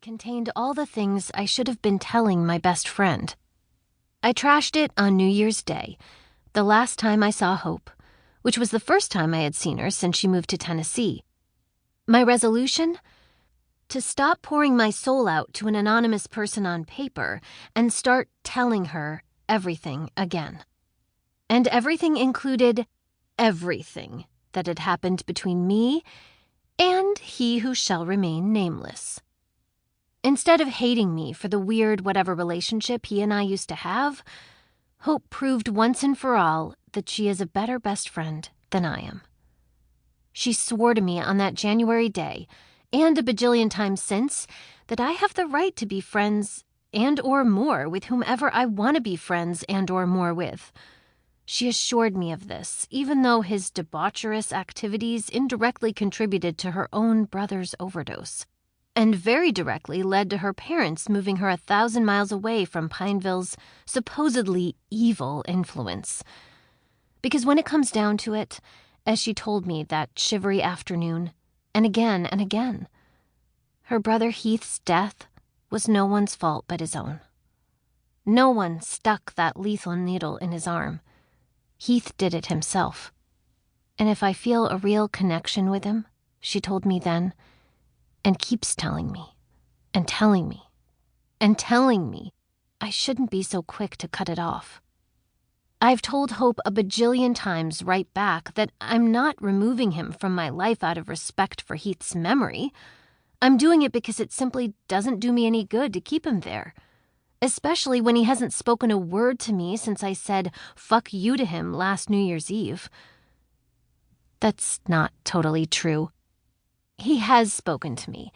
It contained all the things I should have been telling my best friend. I trashed it on New Year's Day, the last time I saw Hope, which was the first time I had seen her since she moved to Tennessee. My resolution? To stop pouring my soul out to an anonymous person on paper and start telling her everything again. And everything included everything that had happened between me and he who shall remain nameless. Instead of hating me for the weird whatever relationship he and I used to have, Hope proved once and for all that she is a better best friend than I am. She swore to me on that January day, and a bajillion times since, that I have the right to be friends and or more with whomever I want to be friends and or more with. She assured me of this, even though his debaucherous activities indirectly contributed to her own brother's overdose, and very directly led to her parents moving her 1,000 miles away from Pineville's supposedly evil influence. Because when it comes down to it, as she told me that shivery afternoon, and again, her brother Heath's death was no one's fault but his own. No one stuck that lethal needle in his arm. Heath did it himself. And if I feel a real connection with him, she told me then, and keeps telling me, and telling me, and telling me, I shouldn't be so quick to cut it off. I've told Hope a bajillion times right back that I'm not removing him from my life out of respect for Heath's memory. I'm doing it because it simply doesn't do me any good to keep him there. Especially when he hasn't spoken a word to me since I said fuck you to him last New Year's Eve. That's not totally true. He has spoken to me,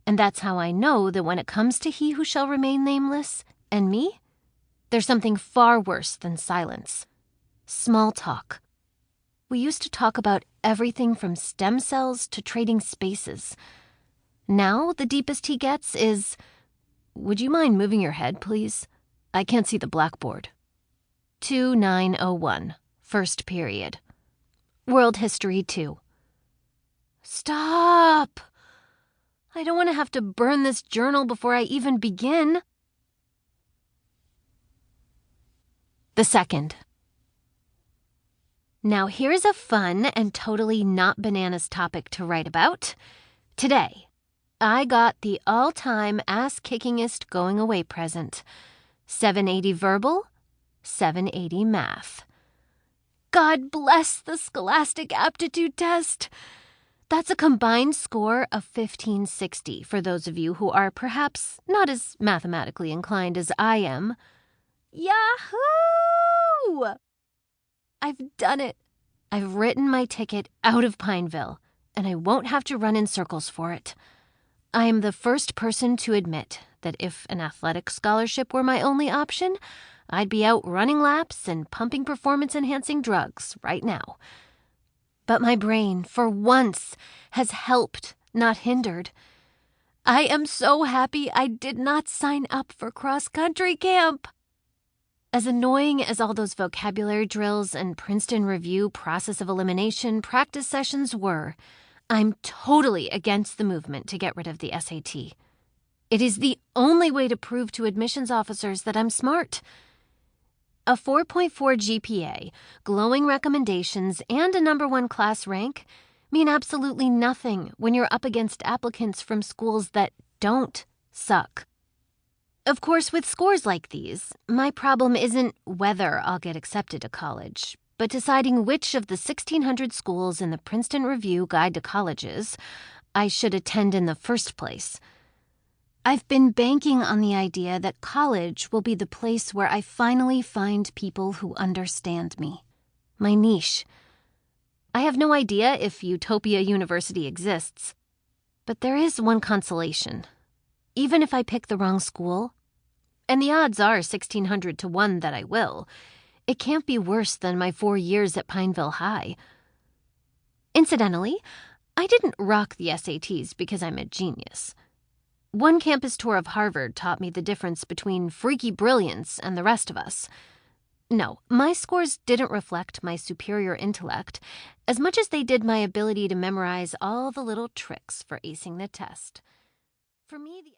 and that's how I know that when it comes to he who shall remain nameless and me, there's something far worse than silence. Small talk. We used to talk about everything from stem cells to trading spaces. Now the deepest he gets is, would you mind moving your head, please? I can't see the blackboard. 2901, first period. World History 2. Stop! I don't want to have to burn this journal before I even begin. The second. Now here's a fun and totally not bananas topic to write about. Today, I got the all-time ass-kickingest going-away present. 780 verbal, 780 math. God bless the Scholastic Aptitude Test! That's a combined score of 1560 for those of you who are perhaps not as mathematically inclined as I am. Yahoo! I've done it. I've written my ticket out of Pineville, and I won't have to run in circles for it. I am the first person to admit that if an athletic scholarship were my only option, I'd be out running laps and pumping performance-enhancing drugs right now. But my brain, for once, has helped, not hindered. I am so happy I did not sign up for cross-country camp. As annoying as all those vocabulary drills and Princeton Review process of elimination practice sessions were, I'm totally against the movement to get rid of the SAT. It is the only way to prove to admissions officers that I'm smart. A 4.4 GPA, glowing recommendations, and a #1 class rank mean absolutely nothing when you're up against applicants from schools that don't suck. Of course, with scores like these, my problem isn't whether I'll get accepted to college, but deciding which of the 1,600 schools in the Princeton Review Guide to Colleges I should attend in the first place. I've been banking on the idea that college will be the place where I finally find people who understand me. My niche. I have no idea if Utopia University exists, but there is one consolation. Even if I pick the wrong school, and the odds are 1,600 to 1 that I will, it can't be worse than my 4 years at Pineville High. Incidentally, I didn't rock the SATs because I'm a genius. One campus tour of Harvard taught me the difference between freaky brilliance and the rest of us. No, my scores didn't reflect my superior intellect as much as they did my ability to memorize all the little tricks for acing the test. For me, the